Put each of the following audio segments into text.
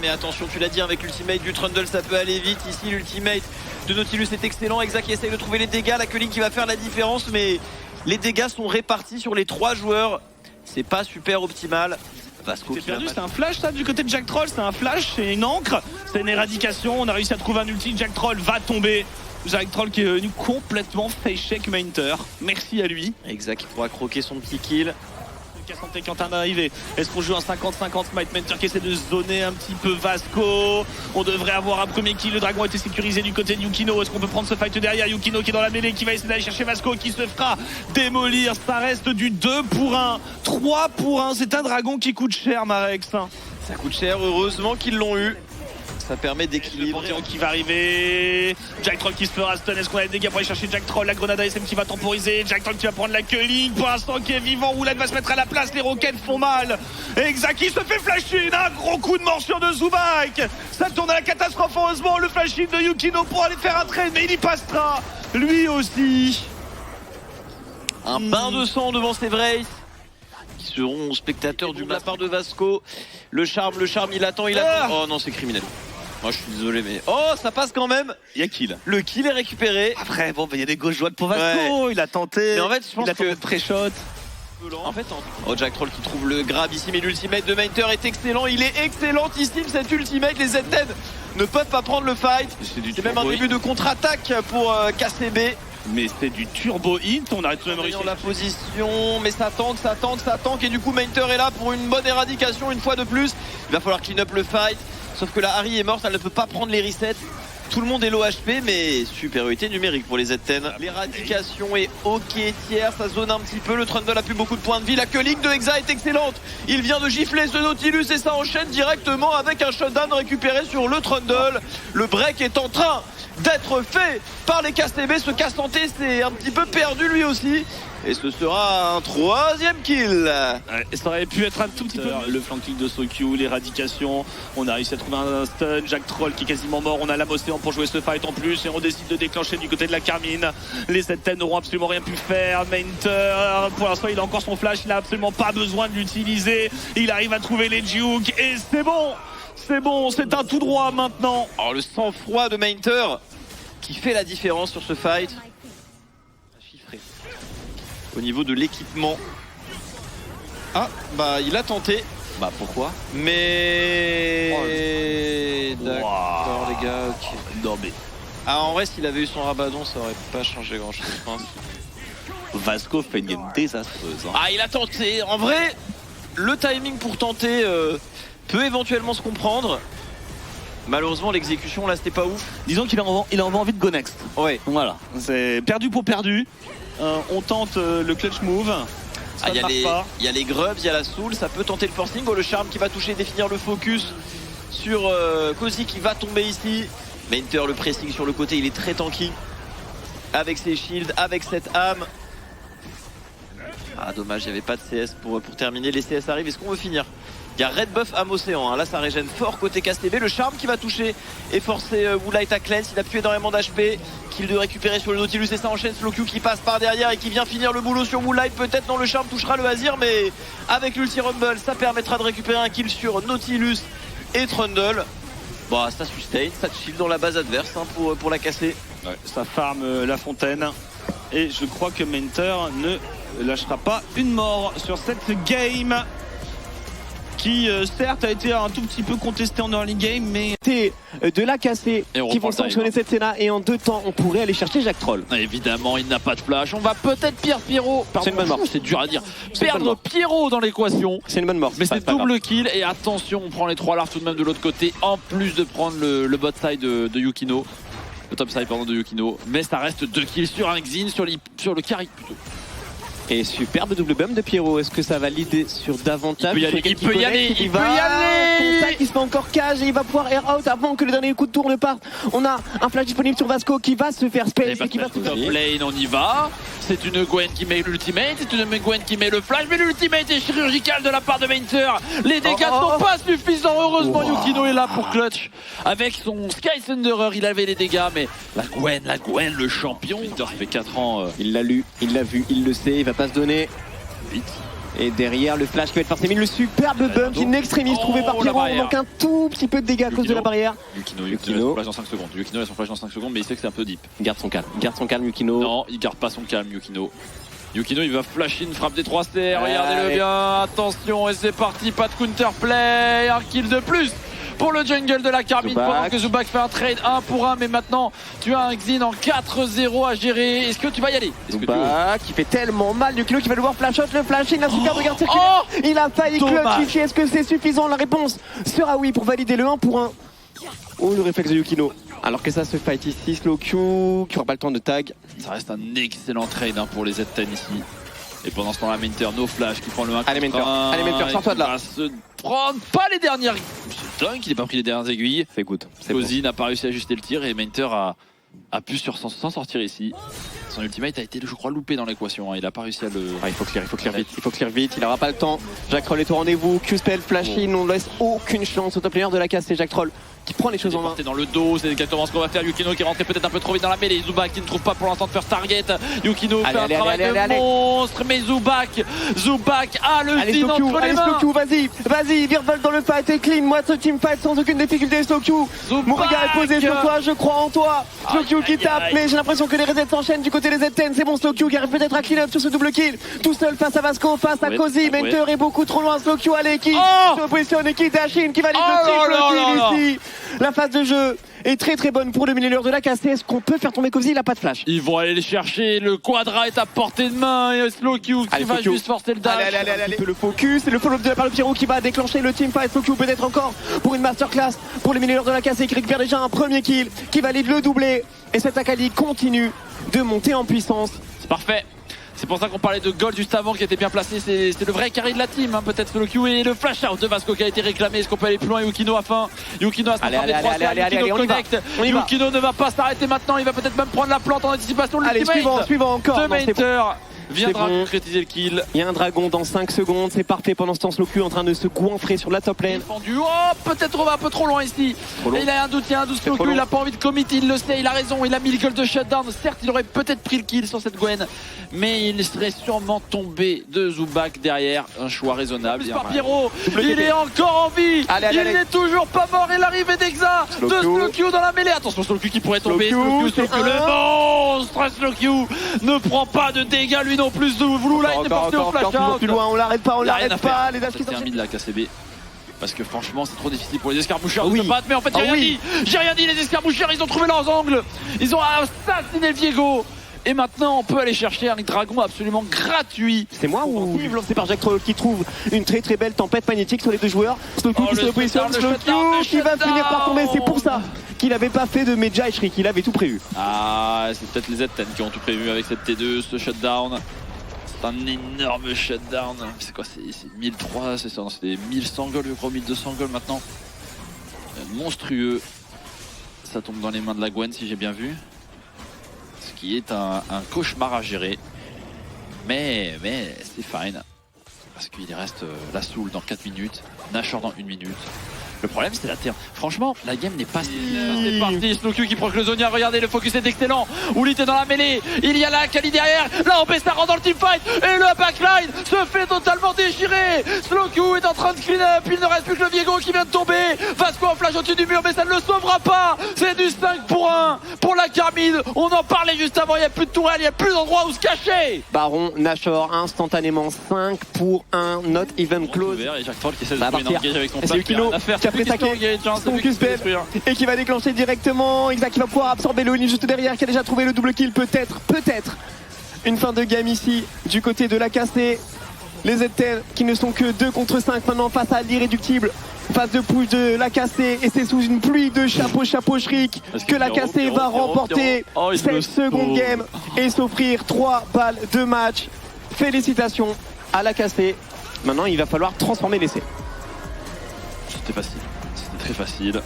mais attention, tu l'as dit, avec l'ultimate du Trundle, ça peut aller vite. Ici, l'ultimate de Nautilus est excellent. Exa qui essaye de trouver les dégâts, la Culling qui va faire la différence, mais les dégâts sont répartis sur les 3 joueurs. C'est pas super optimal. Vasco c'est perdu, c'est un flash ça du côté de Jack Troll, c'est un flash, c'est une encre, c'est une éradication, on a réussi à trouver un ulti, Jack Troll va tomber. Jack Troll qui est venu complètement face check Mainter, merci à lui. Exa qui pourra croquer son petit kill. Santé qui est en train d'arriver. Est-ce qu'on joue un 50-50? Smite Mentor qui essaie de zoner un petit peu Vasco. On devrait avoir un premier kill. Le dragon a été sécurisé du côté de Yukino. Est-ce qu'on peut prendre ce fight derrière? Yukino qui est dans la mêlée, qui va essayer d'aller chercher Vasco, qui se fera démolir. Ça reste du 2 pour 1, 3 pour 1. C'est un dragon qui coûte cher, Marex. Ça coûte cher, heureusement qu'ils l'ont eu. Ça permet d'équilibrer. Qui va arriver. Jack Troll qui se fera stun. Est-ce qu'on a des dégâts pour aller chercher Jack Troll? La grenade ASM qui va temporiser. Jack Troll qui va prendre la Culling. Pour l'instant qui est vivant. Woolite va se mettre à la place. Les roquettes font mal. Exa qui se fait flasher. Un gros coup de morsure de Zubac. Ça tourne à la catastrophe. Heureusement le flashing de Yukino pour aller faire un trade. Mais il y passera lui aussi. Un bain de sang devant ces Vrace qui seront spectateurs de la part de Vasco. Le charme il attend, Oh non, c'est criminel. Moi je suis désolé mais... Oh, ça passe quand même. Il y a kill. Le kill est récupéré. Après bon, il y a des gauches joies pour Vasco. Ouais. Il a tenté. Mais en fait je pense que... pré-shot. En fait, oh, Jack Troll qui trouve le grab ici, mais l'ultimate de Mainter est excellent. Il est excellentissime cet ultimate. Les Z10 ne peuvent pas prendre le fight. C'est même un début de contre-attaque pour KCB. Mais c'est du turbo hit, on arrête tout de même réussi. La position, mais ça tank, et du coup Mainter est là pour une bonne éradication une fois de plus. Il va falloir clean up le fight, sauf que la Harry est morte, elle ne peut pas prendre les resets. Tout le monde est low HP, mais supériorité numérique pour les Z10. L'éradication est ok tiers, ça zone un petit peu. Le Trundle a plus beaucoup de points de vie. La Culling de Exa est excellente. Il vient de gifler ce Nautilus et ça enchaîne directement avec un shutdown récupéré sur le Trundle. Le break est en train d'être fait par les KCB. Ce cas santé c'est un petit peu perdu lui aussi. Et ce sera un 3e kill. Ouais, ça aurait pu être un tout petit peu le flank kill de Sokyu, l'éradication. On a réussi à trouver un stun. Jack Troll qui est quasiment mort. On a l'Amocéan pour jouer ce fight en plus. Et on décide de déclencher du côté de la Carmine. Les Z10 n'auront absolument rien pu faire. Mainter, pour l'instant, il a encore son flash. Il n'a absolument pas besoin de l'utiliser. Il arrive à trouver les jukes. Et c'est bon. C'est bon. C'est un tout droit maintenant. Alors le sang-froid de Mainter qui fait la différence sur ce fight. Au niveau de l'équipement. Ah, bah il a tenté. Bah pourquoi? Mais... D'accord les gars, ok. Non mais... Ah en vrai s'il avait eu son rabadon ça aurait pas changé grand chose je pense. Vasco fait une game désastreuse. Hein. Ah il a tenté. En vrai, le timing pour tenter peut éventuellement se comprendre. Malheureusement l'exécution là c'était pas ouf. Disons qu'il a envie de go next. Ouais. Voilà, c'est perdu pour perdu. On tente le clutch move. Il y a les grubs, il y a la soul, ça peut tenter le forcing. Oh, le charme qui va toucher, définir le focus sur Cozy qui va tomber ici. Mainter, le pressing sur le côté, il est très tanky. Avec ses shields, avec cette âme. Ah dommage, il n'y avait pas de CS pour terminer. Les CS arrivent, est-ce qu'on veut finir? Il y a Red Buff âme océan, hein. Là ça régène fort côté KCB. Le charme qui va toucher et forcer Woolite à cleanse. Il a plus énormément d'HP. Kill de récupérer sur le Nautilus et ça enchaîne. Slowq qui passe par derrière et qui vient finir le boulot sur Woolite. Peut-être non, le charme touchera le Azir, mais avec l'ulti rumble ça permettra de récupérer un kill sur Nautilus et Trundle. Bon ça sustain, ça chill dans la base adverse hein, pour la casser. Ouais, ça farm la fontaine. Et je crois que Mainter ne lâchera pas une mort sur cette game. Qui certes a été un tout petit peu contesté en early game, mais de la casser qui vont sanctionner cette scène et en 2 temps on pourrait aller chercher Jack Troll. Évidemment il n'a pas de flash, on va peut-être perdre Pierrot. C'est une bonne mort. C'est dur à dire. Perdre Pierrot dans l'équation. C'est une bonne mort. Mais c'est double kill et attention on prend les 3 larves tout de même de l'autre côté en plus de prendre le bot side de Yukino. Le top side pardon de Yukino. Mais ça reste 2 kills sur un Xin, sur le carry plutôt. Et superbe double bump de Pierrot. Est-ce que ça va l'idée sur davantage? Il peut y aller. Contact, il se fait encore cage et il va pouvoir air out avant que le dernier coup de tour ne parte. On a un flash disponible sur Vasco qui va se faire space et qui va se faire... Top lane, on y va. C'est une Gwen qui met l'ultimate, c'est une Gwen qui met le flash, mais l'ultimate est chirurgical de la part de Mainter. Les dégâts ne sont pas suffisants. Heureusement, Yukino est là pour clutch. Avec son Sky Thunderer, il avait les dégâts, mais la Gwen, le champion. Ça fait 4 ans. Il l'a lu, il l'a vu, il le sait, il va pas se donner. Vite. Et derrière le flash qui va être forcément le superbe bump in extremis trouvé par Pierrot. On manque un tout petit peu de dégâts à cause de la barrière. Yukino il a son flash dans 5 secondes. Yukino a son flash dans 5 secondes, mais il sait que c'est un peu deep. Il garde son calme Yukino. Non, il garde pas son calme Yukino. Yukino il va flash in, frappe des 3 stairs, regardez-le bien, attention et c'est parti, pas de counterplay, un kill de plus pour le jungle de la Carmine pendant que Zubak fait un trade 1 pour 1, mais maintenant tu as un Xin en 4-0 à gérer. Est-ce que tu vas y aller? Zubak qui fait tellement mal, Yukino qui va devoir flash out, le flash in, la super de garde circulaire. Il a failli clutchifier, est-ce que c'est suffisant? La réponse sera oui pour valider le 1 pour 1. Oh le réflexe de Yukino. Alors que ça se fight ici, slow Q, qui aura pas le temps de tag. Ça reste un excellent trade pour les Z10 ici. Et pendant ce temps-là, Menter, no flash qui prend le 1. Allez Menter, sors-toi de là. Se prendre pas les dernières. C'est dingue qu'il n'ait pas pris les dernières aiguilles. C'est good. Cozy n'a pas réussi à ajuster le tir et Menter a pu s'en sortir ici. Son ultimate a été, je crois, loupé dans l'équation. Il a pas réussi à le. Il faut clear vite. Il aura pas le temps. Jack Troll est au rendez-vous. Q-spell, flash in. On ne laisse aucune chance au top laner de la casse. C'est Jack Troll qui prend les choses en main. Dans le dos, c'est exactement ce qu'on va faire. Yukino qui est rentré peut-être un peu trop vite dans la mêlée. Zubak qui ne trouve pas pour l'instant de first target. Yukino fait un travail de monstre, mais Zubak a le Xin entre les mains. Allez Slow Q, vas-y, Virval dans le fight et clean. Moi ce team fight sans aucune difficulté. Slow Q, mon regard est posé sur toi, je crois en toi. Slow Q qui tape, mais j'ai l'impression que les resets s'enchaînent du côté des Z10. C'est bon, Slow Q qui arrive peut-être à clean up sur ce double kill. Tout seul face à Vasco, face à Cozy. Menter est beaucoup trop loin. Slow Q, allez, qui se positionne et qui Dashin qui valide le triple kill ici. La phase de jeu est très bonne pour le milieu de la casse. Est-ce qu'on peut faire tomber Cozy? Il a pas de flash. Ils vont aller le chercher. Le quadra est à portée de main. Et Slow Q qui va juste forcer le dash. Allez. Le focus. Et le follow-up de la part de Pierrot qui va déclencher le teamfight. Slow Q peut-être encore pour une masterclass pour le milieu de la casse qui récupère déjà un premier kill, qui valide le doublé. Et cette Akali continue de monter en puissance. C'est parfait. C'est pour ça qu'on parlait de Gold juste avant qui était bien placé. C'est le vrai carry de la team, peut-être Slow Q et le flash out de Vasco qui a été réclamé. Est-ce qu'on peut aller plus loin? Yukino à fin. Yukino a sa frappe des 3 stairs. Yukino connecte. Yukino ne va pas s'arrêter maintenant. Il va peut-être même prendre la plante en anticipation. Allez, suivant encore. De Menter viendra concrétiser le kill. Il y a un dragon dans 5 secondes, c'est parfait. Pendant ce temps, Slow Q en train de se goinfrer sur la top lane. Peut-être on va un peu trop loin ici. Et il a un doute, Slow Q, il a pas envie de commit, il le sait, il a raison, il a mis le goal de shutdown. Certes, il aurait peut-être pris le kill sur cette Gwen, mais il serait sûrement tombé de Zubak derrière. Un choix raisonnable. Par Pierrot, il est encore en vie. Il n'est toujours pas mort. Et l'arrivée d'Exa de Slow Q dans la mêlée. Attention, Slow Q qui pourrait tomber. Slow Q, le monstre. Slow Q ne prend pas de dégâts lui non plus. De Blue Line est porté au flash out. Plus loin, on l'arrête pas. Les dash qui sont terminé de la KCB. Parce que franchement c'est trop difficile pour les escarmoucheurs de se battre. Mais en fait j'ai rien dit, les escarmoucheurs ils ont trouvé leurs angles. Ils ont assassiné Viego. Et maintenant on peut aller chercher un dragon absolument gratuit. C'est moi ou lancé par Jack Troll qui trouve une très belle tempête magnétique sur les deux joueurs. Slow Q qui se positionne, Slow Q qui va finir par tomber. C'est pour ça qu'il n'avait pas fait de Meja et Shriek, il avait tout prévu. C'est peut-être les Z10 qui ont tout prévu avec cette T2, ce shutdown. C'est un énorme shutdown. C'est quoi? C'est 1003, c'est ça? C'est 1100 gold, je crois, 1200 gold maintenant. Monstrueux. Ça tombe dans les mains de la Gwen si j'ai bien vu. Ce qui est un cauchemar à gérer. Mais c'est fine. Parce qu'il reste la Soul dans 4 minutes, Nashor dans 1 minute. Le problème c'est la terre. Franchement, la game n'est pas si... C'est parti, Slow Q qui proc le Zonia. Regardez, le focus est excellent. Oulit est dans la mêlée. Il y a la Kali derrière. Là, ça rentre dans le teamfight. Et le backline se fait totalement déchirer. Slow Q est en train de clean up. Il ne reste plus que le Viego qui vient de tomber. Vasco en flash au-dessus du mur, mais ça ne le sauvera pas. C'est du 5 pour 1 pour la Carmine. On en parlait juste avant. Il n'y a plus de tourelle, il n'y a plus d'endroit où se cacher. Baron, Nashor, instantanément 5 pour 1. Not even close. Et Jack Troll qui essaie de trouver une engage avec son pack. Et qui va déclencher directement. Isaac qui va pouvoir absorber le Oni juste derrière, qui a déjà trouvé le double kill. Peut-être une fin de game ici du côté de la KC. Les Z10 qui ne sont que 2 contre 5 maintenant face à l'irréductible. Phase de push de la KC et c'est sous une pluie de chapeau Shriek que la KC va remporter cette seconde game et s'offrir 3 balles de match. Félicitations à la KC. Maintenant il va falloir transformer l'essai. C'était facile. Très facile.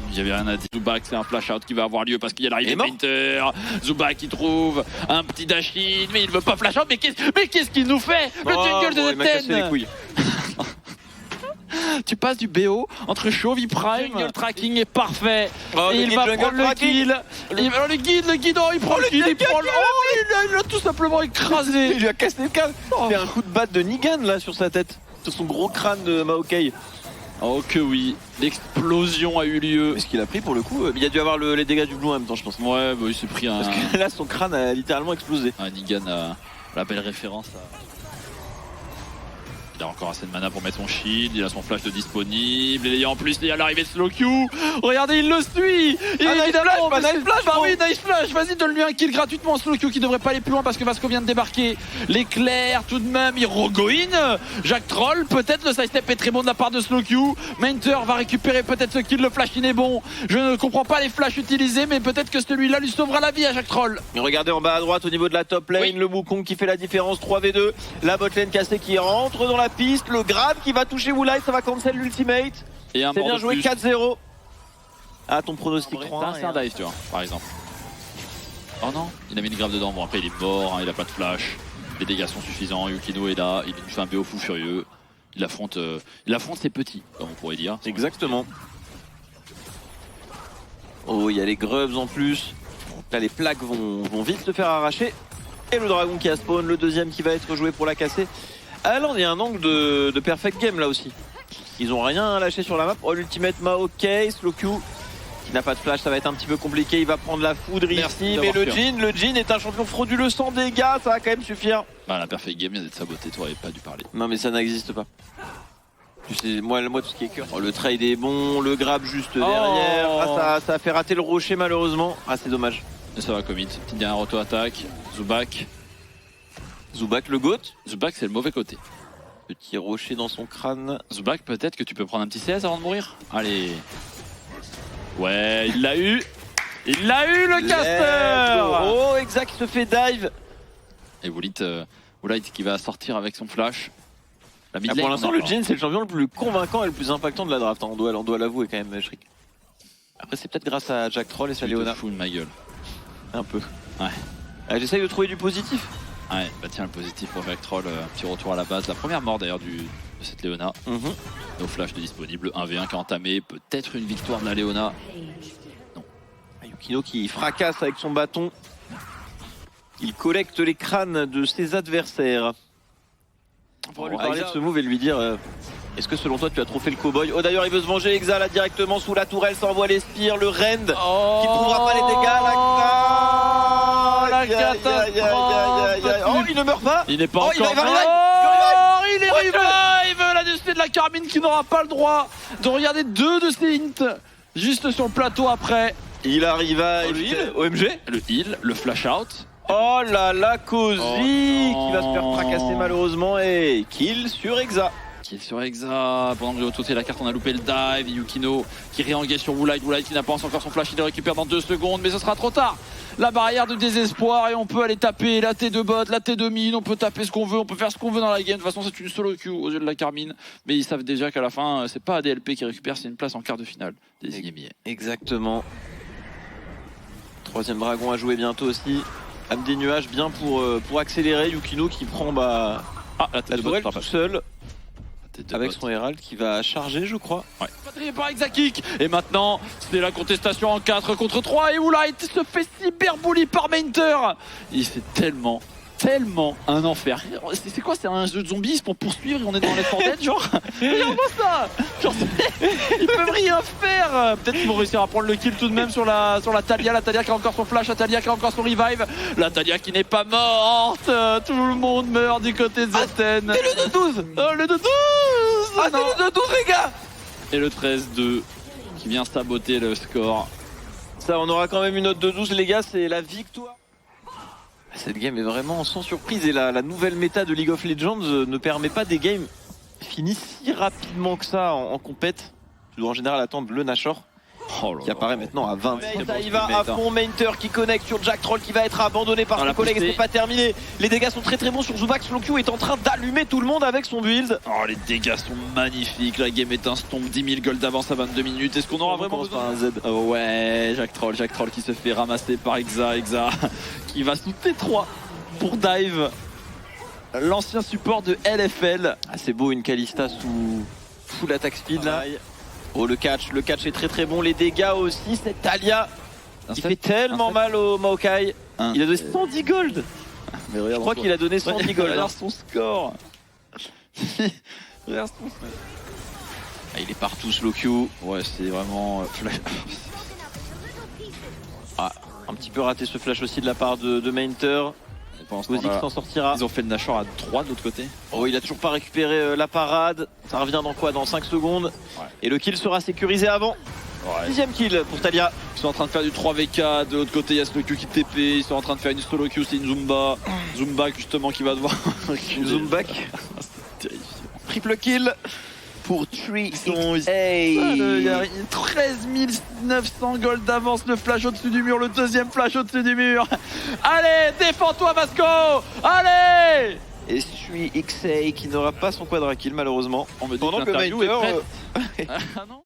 Il n'y avait rien à dire. Zubak, c'est un flash out qui va avoir lieu parce qu'il y a l'arrivée de Menter. Zubak qui trouve un petit dash in, mais il ne veut pas flash out. Mais qu'est-ce qu'il nous fait? Le jungle de Z10. Tu passes du BO entre Chovy Prime, le tracking est parfait. Oh, et il va prendre le kill. Le guide, oh, il prend le kill, il l'a tout simplement écrasé. Il lui a cassé le câble. C'est un coup de batte de Nigan là sur sa tête. Sur son gros crâne de Maokai. Oh que oui, l'explosion a eu lieu. Mais ce qu'il a pris pour le coup, il a dû avoir les dégâts du blue en même temps je pense. Ouais, bah, il s'est pris un... Parce que là son crâne a littéralement explosé. Nigan a la belle référence à... Il a encore assez de mana pour mettre son shield, il a son flash de disponible, et en plus il y a l'arrivée de Slowq. Regardez, il le suit. Et évidemment, nice flash, vas-y, donne-lui un kill gratuitement. Slowq qui devrait pas aller plus loin parce que Vasco vient de débarquer. L'éclair tout de même, il regoine. Jack Troll, peut-être le sidestep est très bon de la part de Slowq. Mainter va récupérer peut-être ce kill, le flash in est bon. Je ne comprends pas les flashs utilisés, mais peut-être que celui-là lui sauvera la vie à Jack Troll. Et regardez en bas à droite au niveau de la top lane, le Wukong qui fait la différence, 3v2. La bot lane cassée qui rentre dans la piste, le grab qui va toucher Woolite, ça va cancel l'ultimate. Et un c'est bien joué, 4-0. Ah, ton pronostic 3. C'est un dive, tu vois, par exemple. Oh non, il a mis une grave dedans. Bon, après il est mort, hein, il a pas de flash. Les dégâts sont suffisants. Yukino est là, il fait un BO fou furieux. Il affronte ses petits, comme on pourrait dire. Exactement. Oh, il y a les grubs en plus. Là, les plaques vont vite se faire arracher. Et le dragon qui a spawn, le deuxième qui va être joué pour la casser. Ah là, on a un angle de perfect game là aussi. Ils ont rien lâché sur la map. Oh, l'ultimate Maokai, Slowq qui n'a pas de flash, ça va être un petit peu compliqué. Il va prendre la foudre ici. Mais le Jhin est un champion frauduleux sans dégâts, ça va quand même suffire. Bah, la perfect game vient d'être sabotée, tu n'aurais pas dû parler. Non, mais ça n'existe pas. Tu sais, moi tout ce qui est cœur. Oh, le trade est bon, le grab juste derrière. Ah, ça a fait rater le rocher malheureusement. Ah, c'est dommage. Et ça va commit. Petite dernière auto-attaque. Zubac le GOAT. Zubac c'est le mauvais côté. Petit rocher dans son crâne. Zubac peut-être que tu peux prendre un petit CS avant de mourir. Allez. Ouais, il l'a eu. Il l'a eu le caster. Oh, exact, il se fait dive. Et Woolite qui va sortir avec son flash. La mid lane, pour l'instant, le Jhin c'est le champion le plus convaincant et le plus impactant de la draft. On doit l'avouer quand même, Shriek. Après, c'est peut-être grâce à Jack Troll et sa Léona. Fous de ma gueule. Un peu. Ouais. J'essaye de trouver du positif. Ouais, bah tiens, le positif pour Jack Troll, petit retour à la base. La première mort d'ailleurs de cette Léona. Nos flashs de disponible, 1v1 qui a entamé. Peut-être une victoire de la Léona. Non. Yukino qui fracasse avec son bâton. Il collecte les crânes de ses adversaires. On pourrait lui parler de ce move et lui dire est-ce que selon toi tu as trop fait le cowboy? Oh d'ailleurs il veut se venger, Exa là directement sous la tourelle, ça envoie les spires, le Rend qui ne trouvera pas les dégâts. La catastrophe. Oh il ne meurt pas. Il n'est pas encore mort. Il est revive. La destinée de la Carmine qui n'aura pas le droit de regarder deux de ses hints juste sur le plateau après. Il arrive à OMG. Le heal, le flash out. Oh là là, Cozy qui va se faire fracasser malheureusement et kill sur Exa. Kill sur Exa. Pendant que de l'autre côté la carte on a loupé le dive. Yukino qui réengage sur Woolite. Woolite qui n'a pas encore son flash, il le récupère dans 2 secondes mais ce sera trop tard. La barrière de désespoir et on peut aller taper la T2 bot, la T2 mid, on peut taper ce qu'on veut, on peut faire ce qu'on veut dans la game. De toute façon c'est une solo queue aux yeux de la Carmine. Mais ils savent déjà qu'à la fin c'est pas ADLP qui récupère, c'est une place en quart de finale des Igemi. Exactement. Troisième dragon à jouer bientôt aussi. Âme des nuages bien pour accélérer. Yukino qui prend la tourelle tout seul avec son Herald qui va charger je crois. Ouais. Patrouillé par Exakik. Et maintenant c'est la contestation en 4 contre 3 et Woolite se fait cyberbully par Mainter. Il c'est tellement un enfer. C'est quoi, c'est un jeu de zombies pour poursuivre et on est dans les Dead genre. Regarde-moi ça. Genre, ils peuvent rien faire. Peut-être qu'ils vont réussir à prendre le kill tout de même sur la Talia. La Talia qui a encore son flash, la Talia qui a encore son revive. La Talia qui n'est pas morte. Tout le monde meurt du côté de Zetten. Et le 2-12. Oh le 2-12. Ah c'est le 2-12 les gars. Et le 13-2 qui vient saboter le score. Ça on aura quand même une note de 12 les gars, c'est la victoire. Cette game est vraiment sans surprise et la nouvelle méta de League of Legends ne permet pas des games finis si rapidement que ça en compète. Tu dois en général attendre le Nashor qui apparaît maintenant à 20. Ça y va à fond, Mainter qui connecte sur Jack Troll qui va être abandonné par son collègue et c'est pas terminé. Les dégâts sont très bons sur Zubac. Slowq est en train d'allumer tout le monde avec son build. Oh les dégâts sont magnifiques, la game est un stomp, 10 000 gold d'avance à 22 minutes. Est-ce qu'on aura vraiment besoin d'un Z? Oh ouais, Jack Troll qui se fait ramasser par Exa qui va sous T3 pour dive. L'ancien support de LFL. Ah c'est beau une Kalista full attack speed là. Oh le catch est très très bon, les dégâts aussi, cette Talia qui fait tellement mal au Maokai. Il a donné 110 gold. Mais regarde, Je crois qu'il a donné 110 gold. Regarde son score. Regarde son Ah, il est partout slow Q. Ouais, c'est vraiment flash. Ah, un petit peu raté ce flash aussi de la part de Mainter. Ozix s'en sortira. Ils ont fait le Nashor à 3 de l'autre côté. Oh, il a toujours pas récupéré la parade. Ça revient dans quoi? Dans 5 secondes. Et le kill sera sécurisé avant. 6ème kill pour Talia. Ils sont en train de faire du 3v4. De l'autre côté, il y a Snowq qui TP. Ils sont en train de faire une solo queue. C'est une Zumba. Zumba justement qui va devoir. Une Zumback. C'est terrifiant. Triple kill pour 3XA. Il y a 13 900 gold d'avance, le flash au-dessus du mur, le deuxième flash au-dessus du mur. Allez, défends-toi Vasco. Allez. Et 3XA qui n'aura pas son quadra kill malheureusement. On me dit pendant que l'interview est Mainter prête. Ah non.